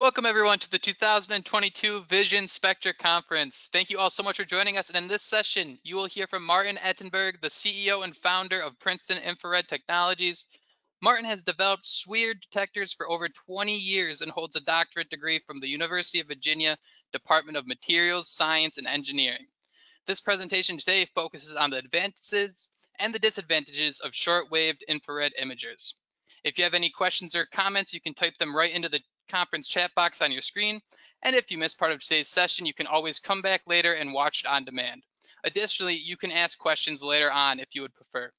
Welcome everyone to the 2022 Vision Spectra Conference. Thank you all so much for joining us. And in this session, you will hear from Martin Ettenberg, the CEO and founder of Princeton Infrared Technologies. Martin has developed SWIR detectors for over 20 years and holds a doctorate degree from the University of Virginia Department of Materials, Science, and Engineering. This presentation today focuses on the advantages and the disadvantages of short-wave infrared imagers. If you have any questions or comments, you can type them right into the conference chat box on your screen. And if you missed part of today's session, you can always come back later and watch it on demand. Additionally, you can ask questions later on if you would prefer.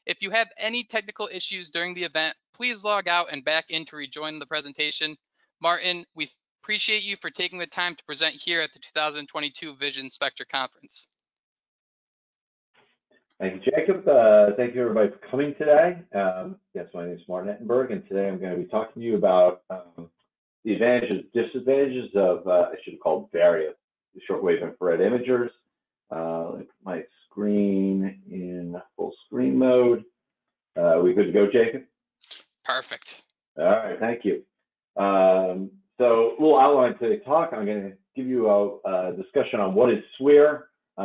If you have any technical issues during the event, please log out and back in to rejoin the presentation. Martin, we appreciate you for taking the time to present here at the 2022 Vision Spectra Conference. Thank you, Jacob. Thank you, everybody, for coming today. Yes, my name is Martin Ettenberg, and today I'm going to be talking to you about the advantages, disadvantages of, I should have called various shortwave infrared imagers. Let me put my screen in full screen mode. We good to go, Jacob? Perfect. All right, thank you. So a little outline to the talk. I'm going to give you a discussion on what is SWIR.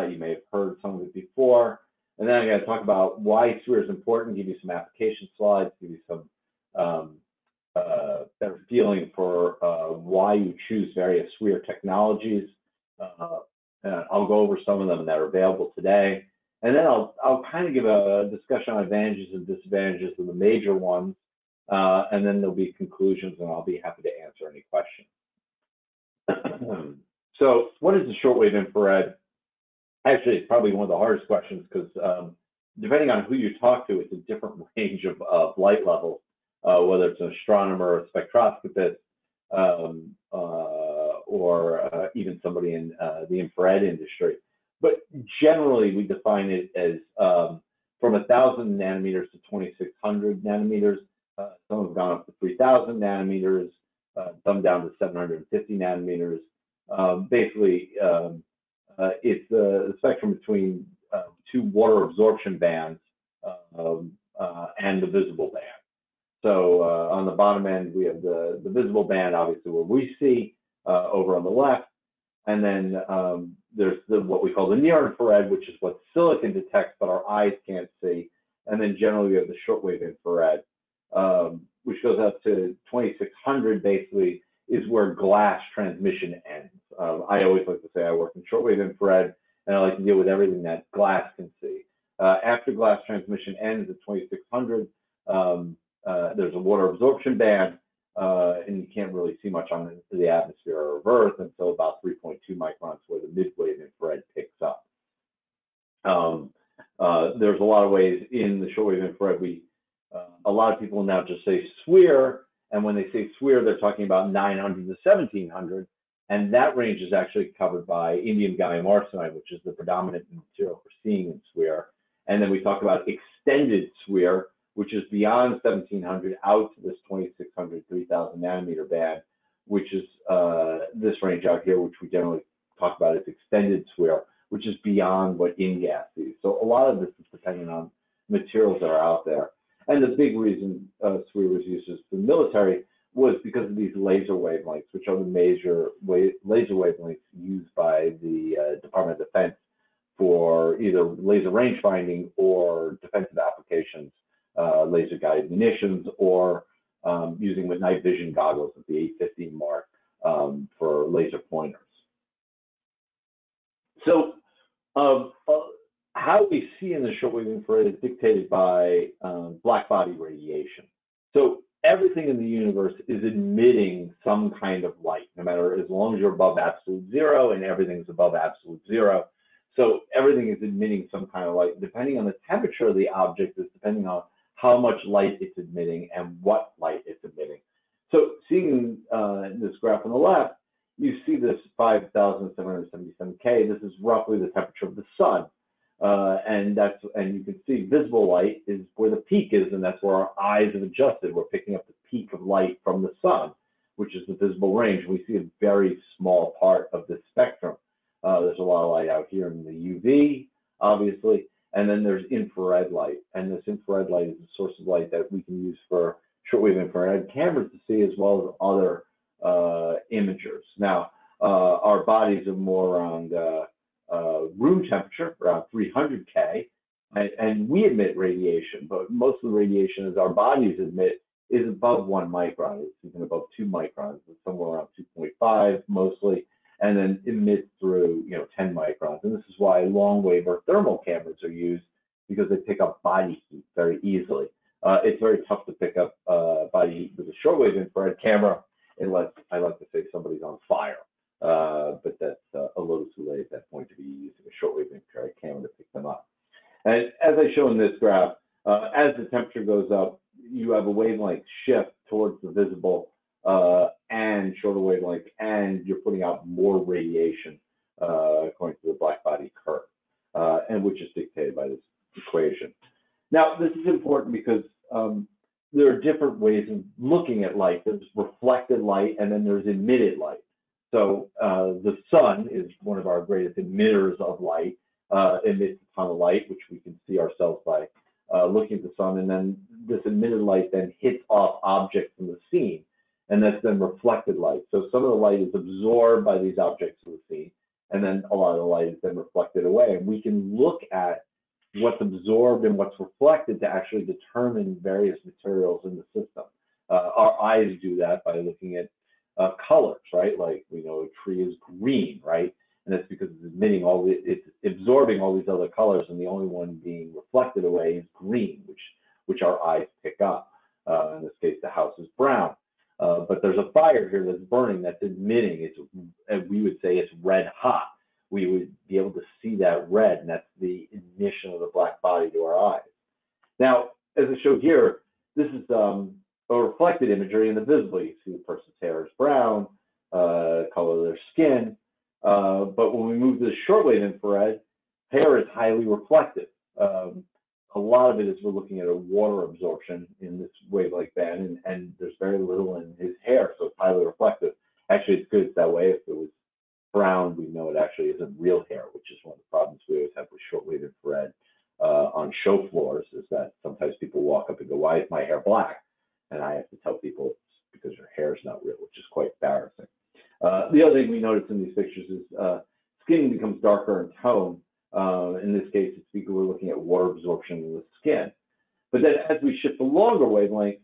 You may have heard some of it before. And then I'm going to talk about why SWIR is important, give you some application slides, give you some better feeling for why you choose various SWIR technologies. I'll go over some of them that are available today. And then I'll kind of give a discussion on advantages and disadvantages of the major ones. And then there'll be conclusions, and I'll be happy to answer any questions. So what is the shortwave infrared? Actually, it's probably one of the hardest questions because depending on who you talk to, it's a different range of light levels, whether it's an astronomer, a spectroscopist, or even somebody in the infrared industry. But generally, we define it as from 1,000 nanometers to 2,600 nanometers. Some have gone up to 3,000 nanometers, some down to 750 nanometers. Basically, it's the spectrum between two water absorption bands and the visible band. So on the bottom end, we have the visible band, obviously, where we see over on the left. And then there's what we call the near infrared, which is what silicon detects, but our eyes can't see. And then generally, we have the shortwave infrared, which goes up to 2,600, basically, is where glass transmission ends. I always like to say I work in shortwave infrared, and I like to deal with everything that glass can see. After glass transmission ends at 2,600, there's a water absorption band, and you can't really see much on the atmosphere of Earth until about 3.2 microns, where the mid-wave infrared picks up. There's a lot of ways in the shortwave infrared. A lot of people now just say SWIR, and when they say SWIR, they're talking about 900 to 1,700, and that range is actually covered by indium gallium arsenide, which is the predominant material we're seeing in SWIR. And then we talk about extended SWIR, which is beyond 1,700 out to this 2,600, 3,000 nanometer band, which is this range out here, which we generally talk about as extended SWIR, which is beyond what InGaAs sees. So a lot of this is depending on materials that are out there. And the big reason SWIR was used as the military was because of these laser wavelengths, which are the major laser wavelengths used by the Department of Defense for either laser range finding or defensive applications, laser guided munitions, or using with night vision goggles at the 850 mark for laser pointers. So how we see in the shortwave infrared is dictated by black body radiation. So everything in the universe is emitting some kind of light, no matter, as long as you're above absolute zero, and everything's above absolute zero. So everything is emitting some kind of light. Depending on the temperature of the object is depending on how much light it's emitting and what light it's emitting. So seeing this graph on the left, you see this 5,777 K. This is roughly the temperature of the sun. And you can see visible light is where the peak is, and that's where our eyes have adjusted. We're picking up the peak of light from the sun, which is the visible range. We see a very small part of the spectrum. There's a lot of light out here in the UV, obviously, and then there's infrared light. And this infrared light is a source of light that we can use for shortwave infrared cameras to see, as well as other imagers. Now, our bodies are more around room temperature, around 300 K, and we emit radiation, but most of the radiation as our bodies emit is above 1 micron. It's even above 2 microns, it's somewhere around 2.5 mostly, and then emits through 10 microns. And this is why long wave or thermal cameras are used, because they pick up body heat very easily. It's very tough to pick up body heat with a shortwave infrared camera, unless I like to say somebody's on fire. But that's a little too late at that point to be using a shortwave infrared camera to pick them up. And as I show in this graph, as the temperature goes up, you have a wavelength shift towards the visible and shorter wavelength, and you're putting out more radiation according to the black body curve, and which is dictated by this equation. Now, this is important because there are different ways of looking at light. There's reflected light, and then there's emitted light. So the sun is one of our greatest emitters of light, emits a ton of light, which we can see ourselves by looking at the sun, and then this emitted light then hits off objects in the scene, and that's then reflected light. So some of the light is absorbed by these objects in the scene, and then a lot of the light is then reflected away. And we can look at what's absorbed and what's reflected to actually determine various materials in the system. Our eyes do that by looking at colors, right? Like we know a tree is green, right? And that's because it's emitting it's absorbing all these other colors, and the only one being reflected away is green, which our eyes pick up. In this case, the house is brown. But there's a fire here that's burning, that's emitting. We would say it's red hot. We would be able to see that red, and that's the emission of the black body to our eyes. Now, as I showed here, this is a reflected imagery in the visible. You see the person's hair is brown, color of their skin. But when we move to the shortwave infrared, hair is highly reflective. A lot of it is we're looking at a water absorption in this wavelength band, and there's very little in his hair, so it's highly reflective. Actually, it's good it's that way. If it was brown, we know it actually isn't real hair, which is one of the problems we always have with shortwave infrared on show floors, is that sometimes people walk up and go, "Why is my hair black?" And I have to tell people it's because your hair is not real, which is quite embarrassing. The other thing we notice in these pictures is skin becomes darker in tone. In this case, it's because we're looking at water absorption in the skin. But then as we shift to longer wavelengths,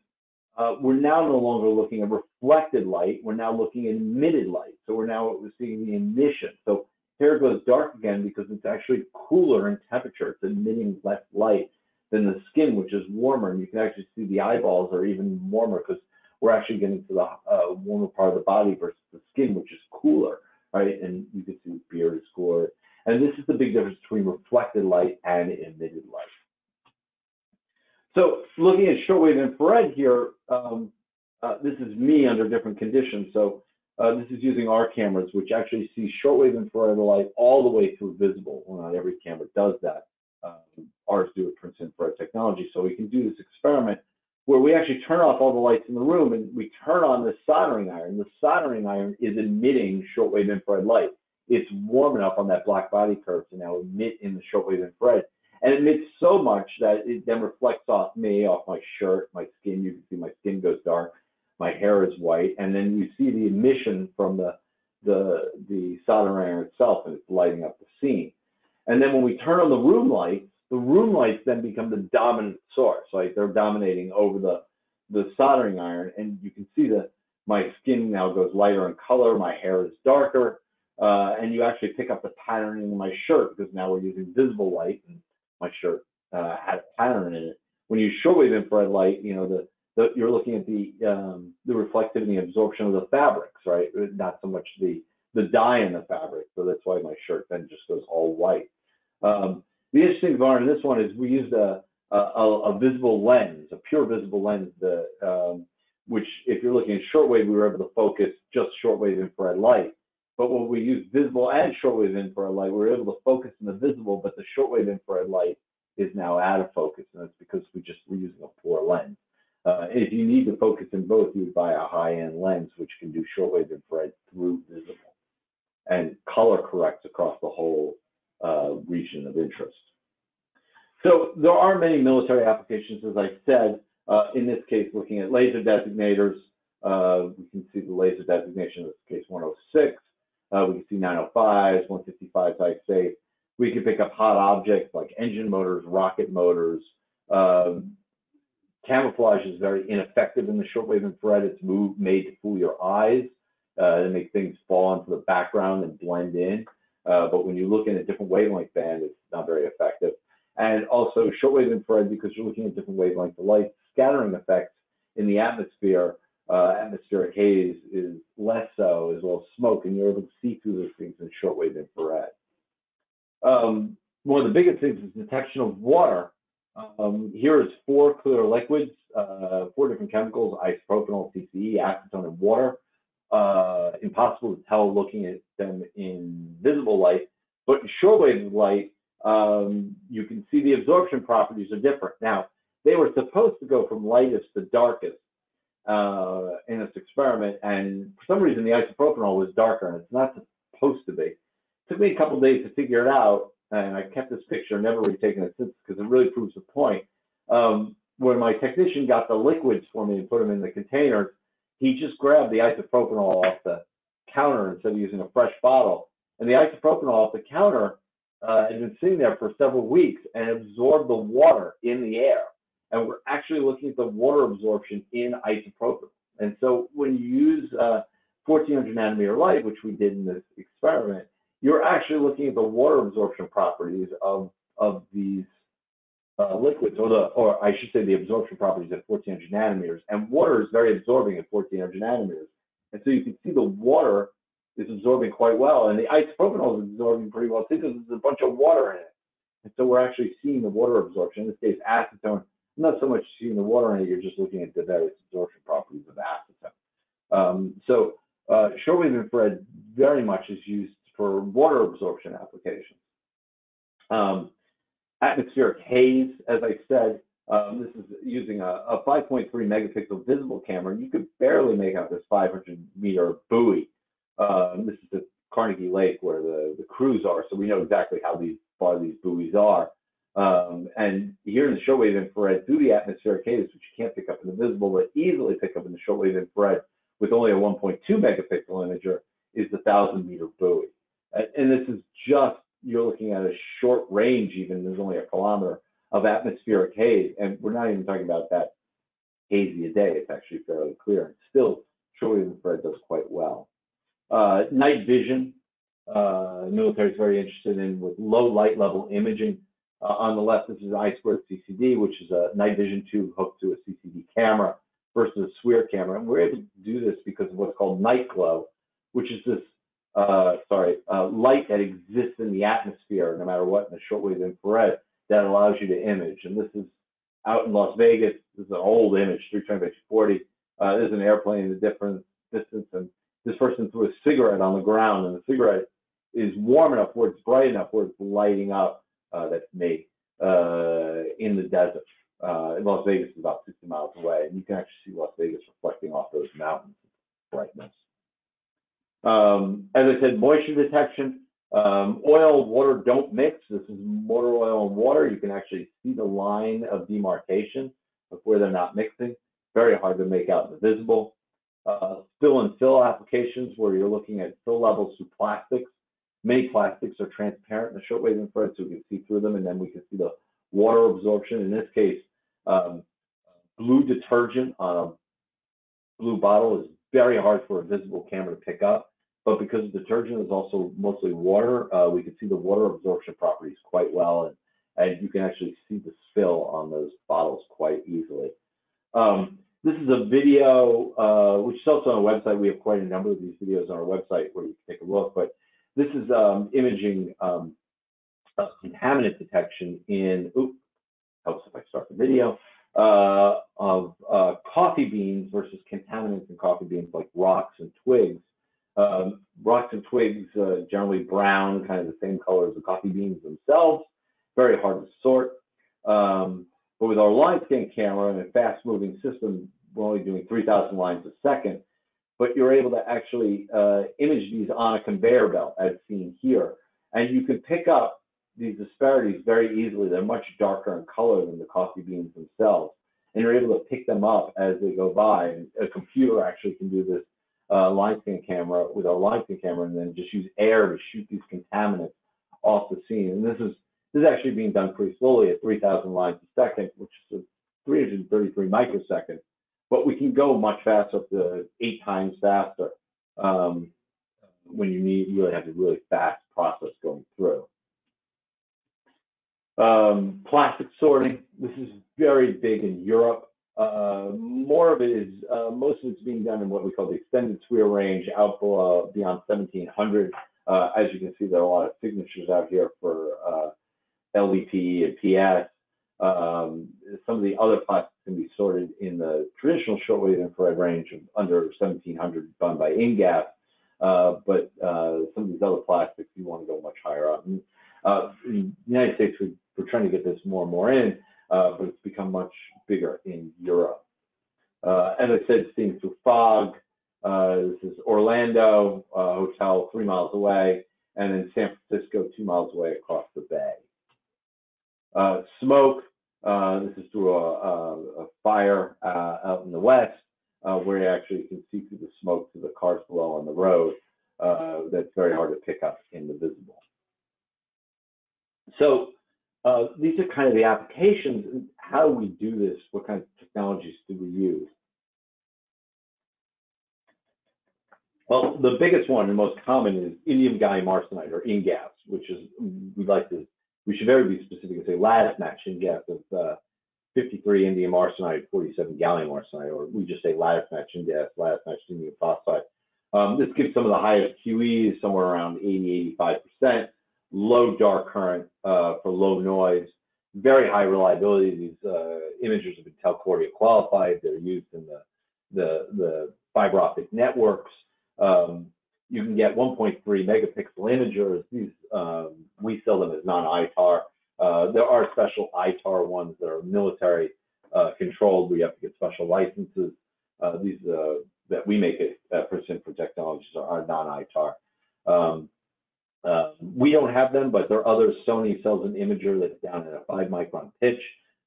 we're now no longer looking at reflected light. We're now looking at emitted light. So we're seeing the emission. So hair goes dark again because it's actually cooler in temperature. It's emitting less light than the skin, which is warmer. And you can actually see the eyeballs are even warmer because we're actually getting to the warmer part of the body versus the skin, which is cooler, right? And you can see the beard is cooler. And this is the big difference between reflected light and emitted light. So looking at shortwave infrared here, this is me under different conditions. So this is using our cameras, which actually see shortwave infrared light all the way through visible. Well, not every camera does that. Ours do at Princeton Infrared Technologies. So we can do this experiment where we actually turn off all the lights in the room and we turn on the soldering iron. The soldering iron is emitting shortwave infrared light. It's warm enough on that black body curve to now emit in the shortwave infrared. And it emits so much that it then reflects off me, off my shirt, my skin. You can see my skin goes dark, my hair is white, and then you see the emission from the soldering iron itself, and it's lighting up the scene. And then when we turn on the room lights then become the dominant source. Like they're dominating over the soldering iron, and you can see that my skin now goes lighter in color, my hair is darker, and you actually pick up the patterning in my shirt because now we're using visible light, and my shirt had a pattern in it. When you use shortwave infrared light, you're looking at the reflectivity and absorption of the fabrics, right? Not so much the dye in the fabric. So that's why my shirt then just goes all white. The interesting part in this one is we used a visible lens, a pure visible lens, which if you're looking at shortwave, we were able to focus just shortwave infrared light. But when we use visible and shortwave infrared light, we're able to focus in the visible, but the shortwave infrared light is now out of focus, and that's because we're using a poor lens. If you need to focus in both, you would buy a high-end lens, which can do shortwave infrared through visible and color corrects across the whole region of interest. So there are many military applications, as I said, in this case, looking at laser designators, We can see the laser designation, in this case 106. We can see 905s, 155s, I say. We can pick up hot objects like engine motors, rocket motors. Camouflage is very ineffective in the shortwave infrared. It's made to fool your eyes and make things fall into the background and blend in. But when you look in a different wavelength band, it's not very effective. And also shortwave infrared, because you're looking at different wavelengths of light, scattering effects in the atmosphere, atmospheric haze is less so, as well as smoke, and you're able to see through those things in shortwave infrared. One of the biggest things is detection of water. Here is 4 clear liquids, 4 different chemicals: isopropanol, CCE, acetone, and water. Impossible to tell looking at them in visible light, but in shortwave light, you can see the absorption properties are different. Now, they were supposed to go from lightest to darkest in this experiment, and for some reason the isopropanol was darker, and it's not supposed to be. It took me a couple of days to figure it out, and I kept this picture, never retaken it since, because it really proves the point. When my technician got the liquids for me and put them in the containers, he just grabbed the isopropanol off the counter instead of using a fresh bottle. And the isopropanol off the counter had been sitting there for several weeks and absorbed the water in the air. And we're actually looking at the water absorption in isopropanol. And so when you use 1400 nanometer light, which we did in this experiment, you're actually looking at the water absorption properties of these liquids, or I should say the absorption properties at 1400 nanometers. And water is very absorbing at 1400 nanometers. And so you can see the water is absorbing quite well, and the isopropanol is absorbing pretty well too, because there's a bunch of water in it. And so we're actually seeing the water absorption. In this case, acetone, not so much seeing the water in it, you're just looking at the various absorption properties of acetone. Shortwave infrared very much is used for water absorption applications. Atmospheric haze, as I said, this is using a 5.3 megapixel visible camera. You could barely make out this 500-meter buoy. This is at Carnegie Lake where the crews are, so we know exactly how far these buoys are. And here in the shortwave infrared, through the atmospheric haze, which you can't pick up in the visible, but easily pick up in the shortwave infrared with only a 1.2 megapixel imager, is the 1,000-meter buoy. And this is just, you're looking at a short range, even there's only a kilometer of atmospheric haze, and we're not even talking about that hazy a day. It's actually fairly clear. And still, shortwave infrared does quite well. Night vision, military is very interested in with low light level imaging. On the left, this is I2 CCD, which is a night vision tube hooked to a CCD camera versus a SWIR camera. And we're able to do this because of what's called night glow, which is this light that exists in the atmosphere, no matter what, in the shortwave infrared, that allows you to image. And this is out in Las Vegas. This is an old image, 320x40. There's an airplane in a different distance, and this person threw a cigarette on the ground, and the cigarette is warm enough where it's bright enough where it's lighting up. That's me in the desert. Las Vegas is about 60 miles away, and you can actually see Las Vegas reflecting off those mountains. Brightness. As I said, moisture detection. Oil, water don't mix. This is motor oil and water. You can actually see the line of demarcation of where they're not mixing. Very hard to make out in the visible. Spill and fill applications where you're looking at fill levels through plastics. Many plastics are transparent in the shortwave infrared, so we can see through them, and then we can see the water absorption. In this case, blue detergent on a blue bottle is very hard for a visible camera to pick up, but because detergent is also mostly water, we can see the water absorption properties quite well, and you can actually see the spill on those bottles quite easily. This is a video, which is also on our website. We have quite a number of these videos on our website where you can take a look, but this is imaging contaminant detection in, helps if I start the video, of coffee beans versus contaminants in coffee beans like rocks and twigs. Rocks and twigs, generally brown, kind of the same color as the coffee beans themselves, very hard to sort. But with our line scan camera and a fast moving system, we're only doing 3,000 lines a second, but you're able to actually image these on a conveyor belt as seen here. And you can pick up these disparities very easily. They're much darker in color than the coffee beans themselves. and you're able to pick them up as they go by. And a computer actually can do this line scan camera with a line scan camera, and then just use air to shoot these contaminants off the scene. And this is actually being done pretty slowly at 3,000 lines a second, which is 333 microseconds. But we can go much faster, up to 8 times faster when you really have a really fast process going through. Plastic sorting. This is very big in Europe. More of it is, most of it's being done in what we call the extended SWIR range, out beyond 1700. As you can see, there are a lot of signatures out here for LVP and PS. Some of the other plastics can be sorted in the traditional shortwave infrared range of under 1700 done by InGaAs, but some of these other plastics you want to go much higher up. And, in the United States, we're trying to get this more and more in, but it's become much bigger in Europe. As I said, seeing through fog. This is Orlando, hotel 3 miles away, and then San Francisco 2 miles away across the bay. Smoke. This is through a fire out in the west, where you actually can see through the smoke to the cars below on the road. That's very hard to pick up in the visible. So these are kind of the applications. And how do we do this? What kind of technologies do we use? Well, the biggest one and most common is indium gallium arsenide, or InGaAs, which is, we should very be specific and say lattice match InGaAs of 53 indium arsenide, 47 gallium arsenide, or we just say lattice match InGaAs, lattice match indium phosphide. This gives some of the highest QEs, somewhere around 80–85%. Low dark current for low noise, very high reliability. These imagers have been Telcordia qualified. They're used in the fiber optic networks. You can get 1.3 megapixel imagers. These we sell them as non-ITAR. There are special ITAR ones that are military controlled. We have to get special licenses. These that we make at Princeton for Technologies are non-ITAR. We don't have them, but there are others. Sony sells an imager that's down at a 5-micron pitch,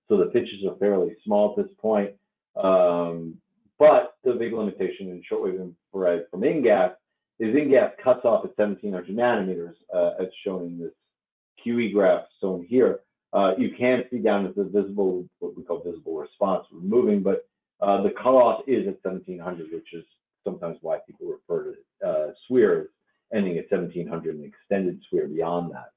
so the pitches are fairly small at this point. But the big limitation in shortwave infrared from InGaAs is InGaAs cuts off at 1700 nanometers, as shown in this QE graph shown here. You can see down at the visible, what we call visible response, we're moving, but the cutoff is at 1700, which is sometimes why people refer to SWIR as ending at 1700 and extended SWIR beyond that.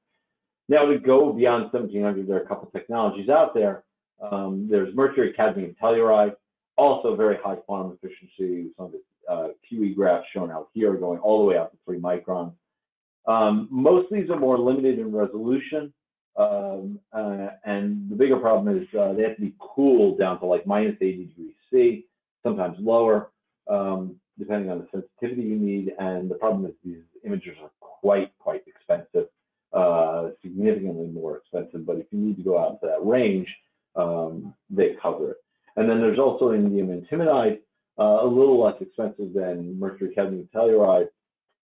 Now, to go beyond 1700, there are a couple of technologies out there. There's mercury cadmium telluride, also very high quantum efficiency. Some of the QE graphs shown out here going all the way out to 3 microns. Most of these are more limited in resolution, and the bigger problem is they have to be cooled down to like -80 degrees C, sometimes lower, depending on the sensitivity you need. And the problem is these imagers are quite expensive, significantly more expensive. But if you need to go out to that range, they cover it. And then there's also indium antimonide, a little less expensive than mercury cadmium telluride.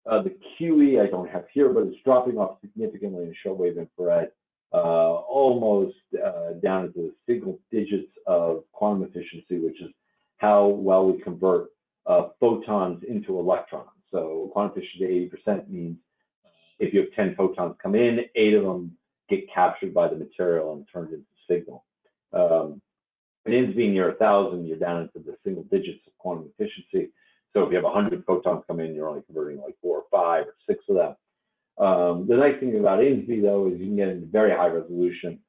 The QE I don't have here, but it's dropping off significantly in shortwave infrared, almost down into the single digits of quantum efficiency, which is how well we convert photons into electrons. So quantum efficiency 80% means if you have 10 photons come in, 8 of them get captured by the material and turned into signal. It ends being near 1,000, you're down into the single digits of quantum efficiency. So if you have 100 photons come in, you're only converting like 4 or 5 or 6 of them. The nice thing about InSB though is you can get into very high resolution.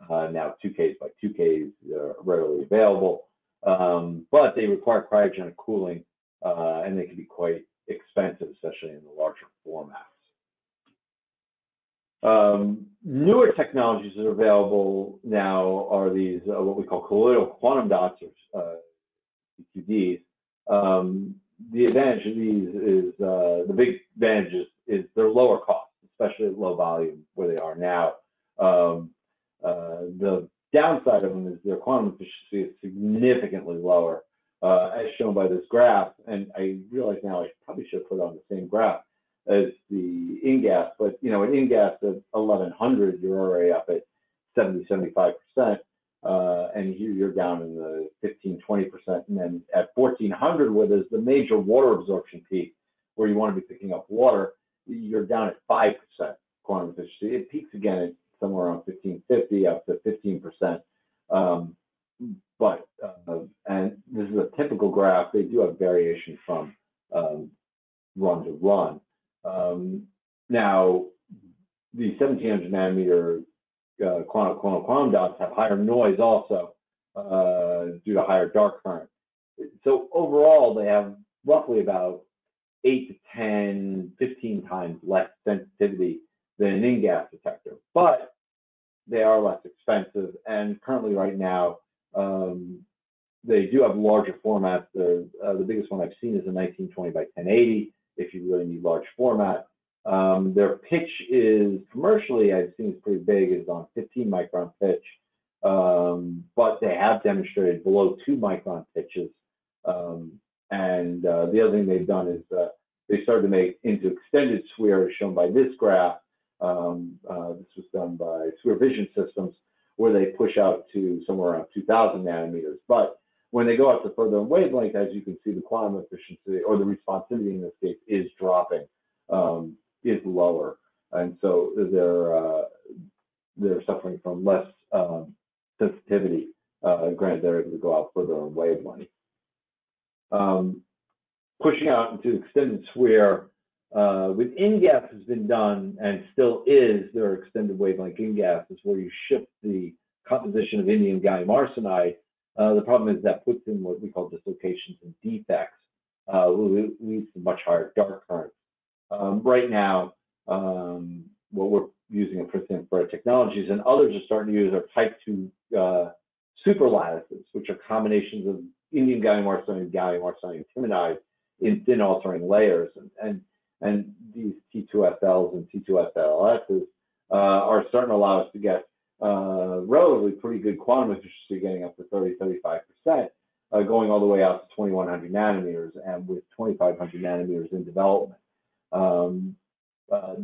Now 2Ks by 2Ks are readily available, but they require cryogenic cooling, and they can be quite expensive, especially in the larger formats. Newer technologies that are available now are these what we call colloidal quantum dots, or CQDs. The advantage of these is the big advantage is they're lower cost, especially at low volume where they are now. The downside of them is their quantum efficiency is significantly lower, as shown by this graph. And I realize now I probably should put it on the same graph as the InGaAs, but you know, at InGaAs at 1100, you're already up at 70–75%. and here you're down in the 15-20%, and then at 1400, where there's the major water absorption peak, where you want to be picking up water, you're down at 5% quantum efficiency. It peaks again at somewhere around 1550 up to 15%. And this is a typical graph. They do have variation from run to run. Now, the 1700 nanometer quantum dots have higher noise also due to higher dark current. So overall, they have roughly about 8 to 10, 15 times less sensitivity than an InGaAs detector, but they are less expensive. And currently, right now, they do have larger formats. The biggest one I've seen is a 1920 by 1080. If you really need large format, their pitch is commercially, I've seen is pretty big, is on 15 micron pitch, but they have demonstrated below 2 micron pitches. And the other thing they've done is they started to make into extended SWIR, as shown by this graph. This was done by SWIR Vision Systems, where they push out to somewhere around 2000 nanometers. But when they go out to further wavelength, as you can see, the quantum efficiency, or the responsivity in this case, is dropping, is lower. And so they're suffering from less sensitivity. Granted, they're able to go out further on wavelength. Pushing out into extended SWIR with InGaAs has been done, and still is. There are extended wavelength InGaAs, where you shift the composition of indium gallium arsenide. The problem is that puts in what we call dislocations and defects, leads to much higher dark currents. Right now, what we're using at Princeton SWIR Technologies and others are starting to use are type 2 super lattices, which are combinations of indium gallium arsenide and gallium arsenide and timonide in thin altering layers. And these T2SLs and T2SLSs are starting to allow us to get relatively pretty good quantum efficiency, getting up to 30-35%, going all the way out to 2100 nanometers, and with 2500 nanometers in development.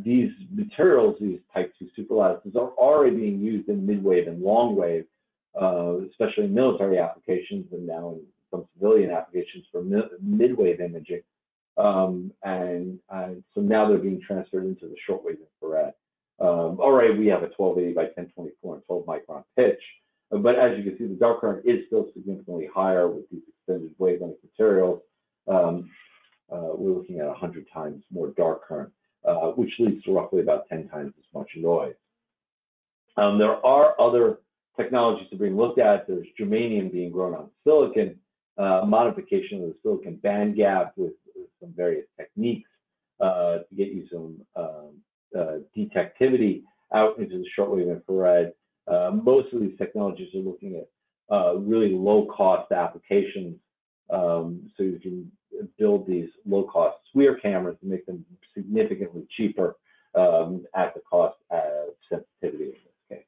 These materials, these type 2 superlattices, are already being used in midwave and long wave, especially in military applications, and now in some civilian applications for midwave imaging. And so now they're being transferred into the shortwave infrared. Already we have a 1280 by 1024 and 12 micron pitch, but as you can see, the dark current is still significantly higher with these extended wavelength materials. We're looking at 100 times more dark current, which leads to roughly about 10 times as much noise. There are other technologies that are being looked at. There's germanium being grown on silicon, modification of the silicon band gap with some various techniques to get you some detectivity out into the shortwave infrared. Most of these technologies are looking at really low-cost applications, so you can build these low-cost SWIR cameras and make them significantly cheaper at the cost of sensitivity in this case.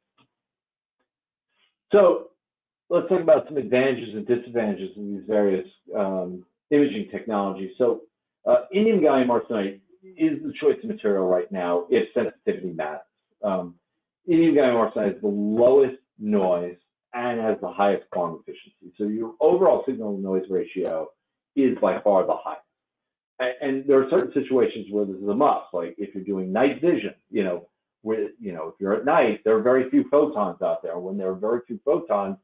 So let's talk about some advantages and disadvantages of these various imaging technologies. So indium gallium arsenide is the choice of material right now if sensitivity matters. Indium gallium arsenide is the lowest noise and has the highest quantum efficiency. So your overall signal-to-noise ratio is by far the highest. And there are certain situations where this is a must, like if you're doing night vision, if you're at night, there are very few photons out there. When there are very few photons,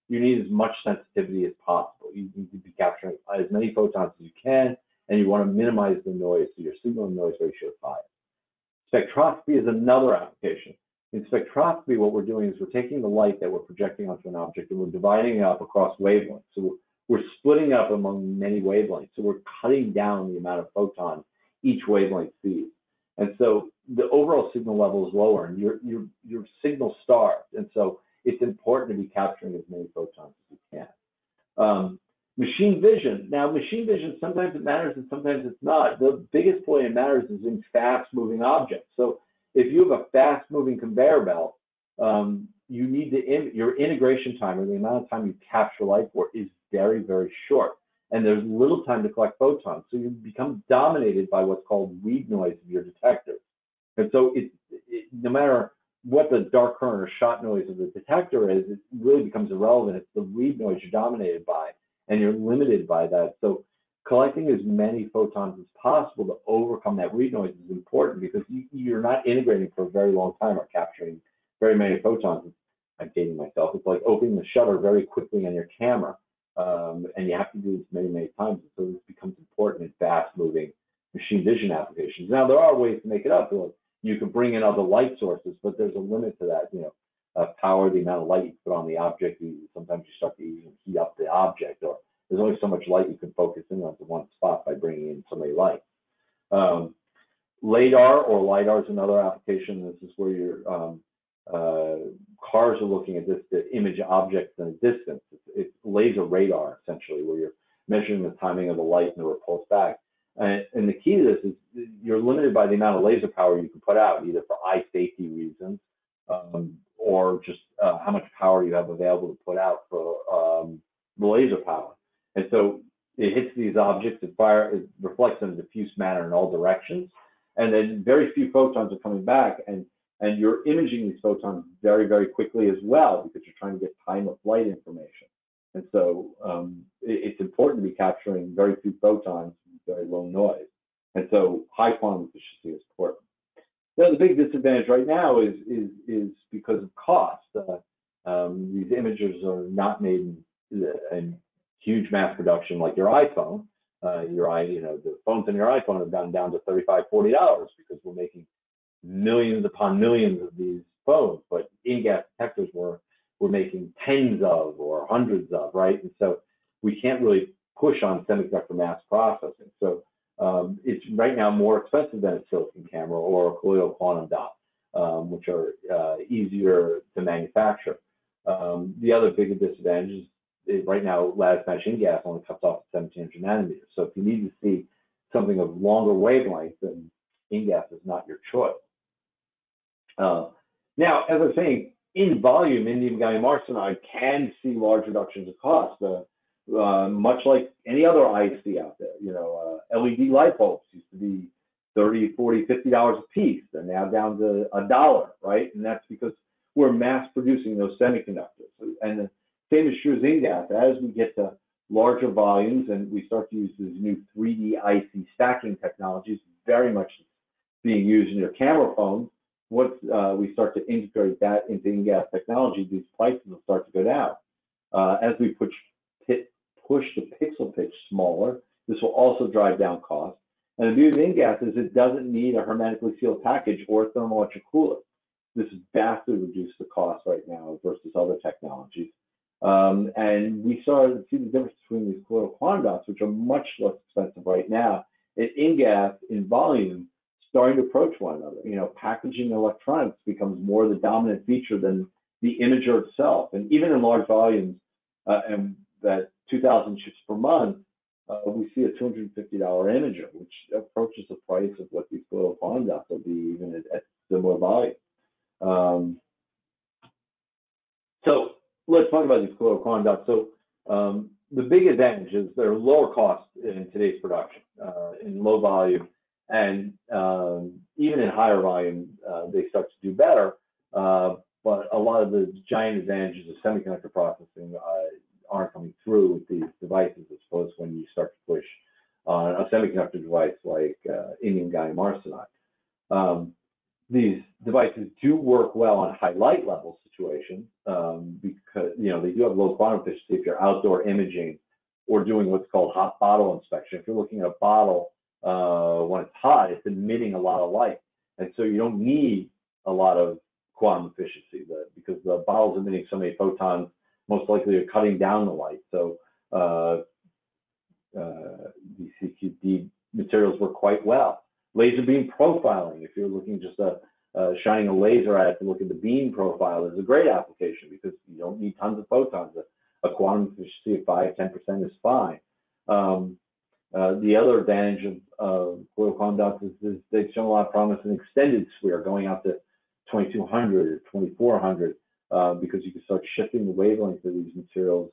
you need as much sensitivity as possible. You need to be capturing as many photons as you can, and you want to minimize the noise so your signal-to-noise ratio is high. Spectroscopy is another application. In spectroscopy, what we're doing is we're taking the light that we're projecting onto an object and we're dividing it up across wavelengths. So we're splitting up among many wavelengths. So we're cutting down the amount of photons each wavelength sees. And so the overall signal level is lower, and your signal starved. And so it's important to be capturing as many photons as you can. Machine vision. Now, machine vision, sometimes it matters and sometimes it's not. The biggest point it matters is in fast-moving objects. So if you have a fast-moving conveyor belt, you need to your integration time, or the amount of time you capture light for, is very, very short. And there's little time to collect photons. So you become dominated by what's called read noise of your detectors. And so no matter what the dark current or shot noise of the detector is, it really becomes irrelevant. It's the read noise you're dominated by, and you're limited by that. So collecting as many photons as possible to overcome that read noise is important, because you're not integrating for a very long time or capturing very many photons. I'm dating myself. It's like opening the shutter very quickly on your camera, and you have to do this many, many times. So this becomes important in fast-moving machine vision applications. Now, there are ways to make it up. You can bring in other light sources, but there's a limit to that. Power, the amount of light you put on the object. Sometimes you start to even heat up the object, or there's only so much light you can focus in onto one spot by bringing in so many light. LiDAR or LiDAR is another application. This is where your cars are looking at this to image objects in a distance. It's laser radar, essentially, where you're measuring the timing of the light and the repulse back. And the key to this is you're limited by the amount of laser power you can put out, either for eye safety reasons or just how much power you have available to put out for the laser power. And so it hits these objects, it reflects in a diffuse manner in all directions, and then very few photons are coming back, and you're imaging these photons very, very quickly as well, because you're trying to get time of flight information. And so it's important to be capturing very few photons, very low noise. And so high quantum efficiency is important. Now, the big disadvantage right now is because of cost. These imagers are not made in huge mass production like your iPhone. The phones in your iPhone have gone down to $35, $40 because we're making millions upon millions of these phones. But InGaAs detectors we're making tens of or hundreds of, right? And so we can't really push on semiconductor mass processing. So it's right now more expensive than a silicon camera or a colloidal quantum dot, which are easier to manufacture. The other big disadvantage is right now, lattice match InGaAs only cuts off at 1700 nanometers. So if you need to see something of longer wavelength, then InGaAs is not your choice. Now, as I was saying, in volume, indium gallium arsenide can see large reductions of cost, much like any other IC out there. LED light bulbs used to be $30, $40, $50 a piece. They're now down to $1, right? And that's because we're mass producing those semiconductors. And the same is true as InGaAs. As we get to larger volumes and we start to use these new 3D IC stacking technologies, very much being used in your camera phones, once we start to integrate that into InGaAs technology, these prices will start to go down. As we push the pixel pitch smaller, this will also drive down costs. And the beauty of InGaAs is it doesn't need a hermetically sealed package or a thermoelectric cooler. This has vastly reduced the cost right now versus other technologies. And we started to see the difference between these colloidal quantum dots, which are much less expensive right now, and InGaAs in volume starting to approach one another. Packaging electronics becomes more the dominant feature than the imager itself. And even in large volumes, and that 2,000 chips per month, we see a $250 imager, which approaches the price of what these colloidal quantum dots will be even at similar volume. So let's talk about these colloidal quantum dots. So the big advantage is they're lower cost in today's production, in low volume, and even in higher volume, they start to do better. But a lot of the giant advantages of semiconductor processing aren't coming through with these devices, as opposed to when you start to push on a semiconductor device like indium gallium arsenide. These devices do work well on high light level situations because they do have low quantum efficiency if you're outdoor imaging or doing what's called hot bottle inspection. If you're looking at a bottle when it's hot, it's emitting a lot of light, and so you don't need a lot of quantum efficiency because the bottle's emitting so many photons. Most likely, you're cutting down the light. So these CQD materials work quite well. Laser beam profiling, if you're looking just shining a laser at it to look at the beam profile, is a great application because you don't need tons of photons. A quantum efficiency of 5–10% is fine. The other advantage of colloidal quantum dots is they've shown a lot of promise in extended SWIR, going out to 2200 or 2400, because you can start shifting the wavelength of these materials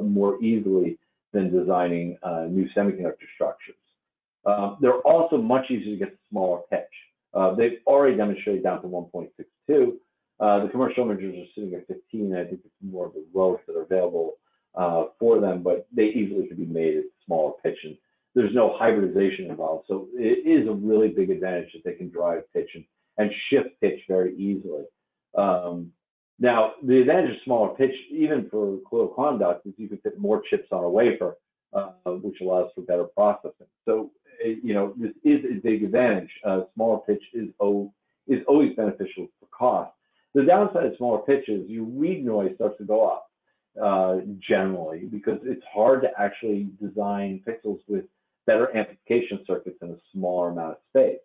more easily than designing new semiconductor structures. They're also much easier to get to smaller pitch. They've already demonstrated down to 1.62, The commercial imagers are sitting at 15. I think it's more of the ROADs that are available for them, but they easily can be made at smaller pitch, and there's no hybridization involved. So it is a really big advantage that they can drive pitch and shift pitch very easily. Now, the advantage of smaller pitch, even for colloidal quantum dots, is you can fit more chips on a wafer, which allows for better processing. So, this is a big advantage. Smaller pitch is always beneficial for cost. The downside of smaller pitch is your read noise starts to go up generally, because it's hard to actually design pixels with better amplification circuits in a smaller amount of space.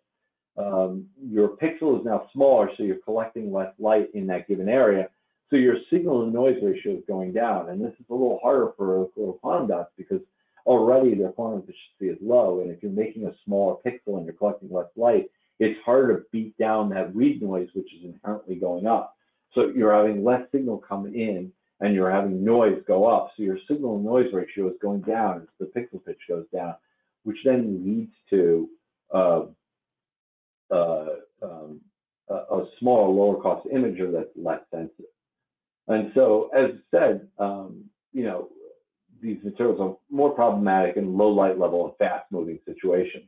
Your pixel is now smaller, so you're collecting less light in that given area. So your signal to noise ratio is going down. And this is a little harder for quantum dots because already their quantum efficiency is low. And if you're making a smaller pixel and you're collecting less light, it's harder to beat down that read noise, which is inherently going up. So you're having less signal come in and you're having noise go up. So your signal to noise ratio is going down as the pixel pitch goes down, which then leads to a smaller, lower cost imager that's less sensitive. And so, as I said, these materials are more problematic in low light level and fast moving situations.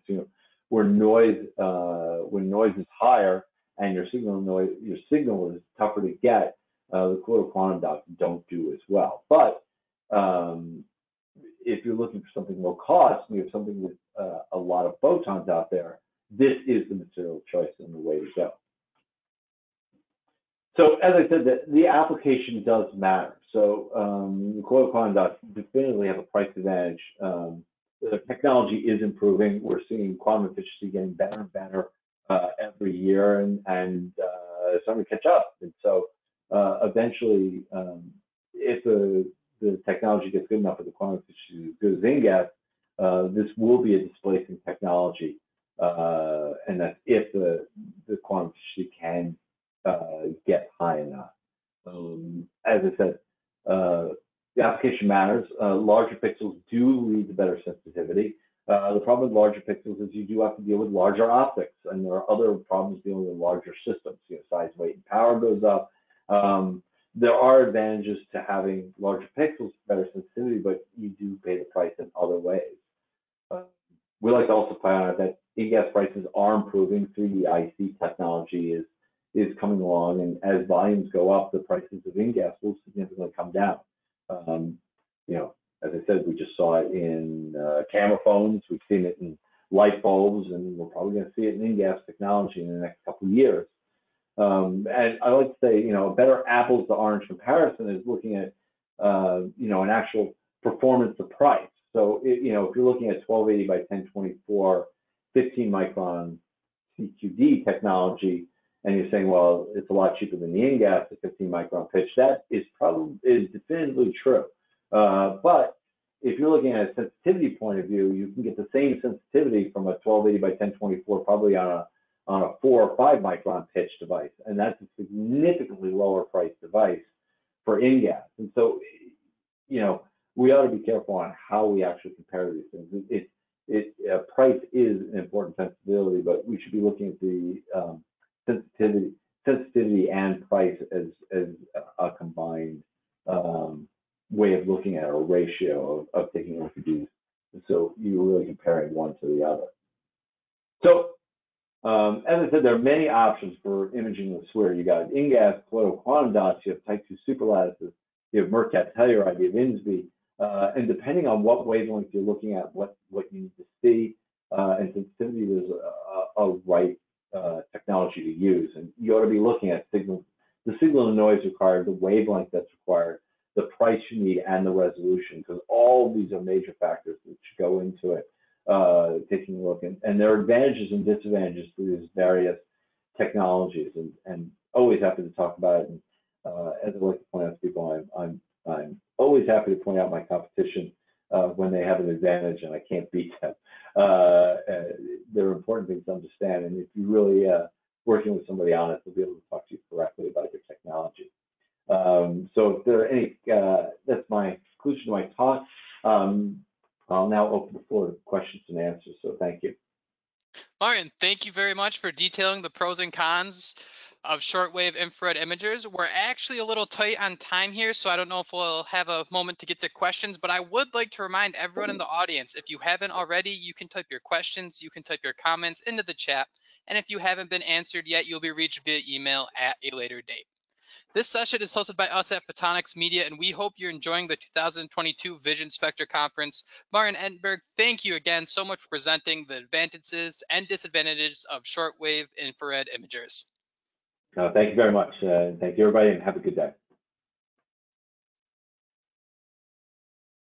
Where noise is higher and your signal is tougher to get, the colloidal quantum dots don't do as well. But if you're looking for something low cost, and you have something with a lot of photons out there, this is the material choice and the way to go. So as I said, the application does matter. So the colloidal quantum dots definitively have a price advantage. The technology is improving. We're seeing quantum efficiency getting better and better every year, and it's starting to catch up. And so eventually, if the technology gets good enough for the quantum efficiency as good as InGaAs, this will be a displacing technology. And that's if the quantum efficiency can get high enough. As I said, the application matters. Larger pixels do lead to better sensitivity. The problem with larger pixels is you do have to deal with larger optics, and there are other problems dealing with larger systems. Size, weight, and power goes up. There are advantages to having larger pixels for better sensitivity, but you do pay the price in other ways. We like to also point out that InGaAs prices are improving. 3D IC technology is coming along, and as volumes go up, the prices of InGaAs will significantly come down. As I said, we just saw it in camera phones. We've seen it in light bulbs, and we're probably going to see it in InGaAs technology in the next couple of years. And I like to say, a better apples to orange comparison is looking at, an actual performance to price. So, if you're looking at 1280 by 1024, 15 micron CQD technology, and you're saying, well, it's a lot cheaper than the InGaAs, the 15 micron pitch, that is definitively true. But if you're looking at a sensitivity point of view, you can get the same sensitivity from a 1280 by 1024 probably on a 4 or 5 micron pitch device, and that's a significantly lower price device for InGaAs. And so, we ought to be careful on how we actually compare these things. Price is an important sensibility, but we should be looking at the sensitivity and price as a combined way of looking at a ratio of taking a look at these. So you're really comparing one to the other. So as I said, there are many options for imaging with SWIR. You got InGaAs, colloidal quantum dots, you have type 2 superlattices, you have Mercat Telluride, you have INSBE, and depending on what wavelength you're looking at, what you need to see, and sensitivity, there's a right technology to use. And you ought to be looking at the signal to noise required, the wavelength that's required, the price you need, and the resolution, because all of these are major factors that should go into it. Taking a look, and there are advantages and disadvantages to these various technologies, and always happy to talk about it. And as I like to point out to people, I'm always happy to point out my competition when they have an advantage and I can't beat them. There are important things to understand, and if you're really working with somebody honest, they'll be able to talk to you correctly about your technology. So if there are any, that's my conclusion to my talk. I'll now open the floor to questions and answers, so thank you. Martin, thank you very much for detailing the pros and cons of shortwave infrared imagers. We're actually a little tight on time here, so I don't know if we'll have a moment to get to questions, but I would like to remind everyone in the audience, if you haven't already, you can type your questions, you can type your comments into the chat, and if you haven't been answered yet, you'll be reached via email at a later date. This session is hosted by us at Photonics Media, and we hope you're enjoying the 2022 Vision Spectra Conference. Martin Ettenberg, thank you again so much for presenting the advantages and disadvantages of shortwave infrared imagers. Thank you very much. Thank you, everybody, and have a good day.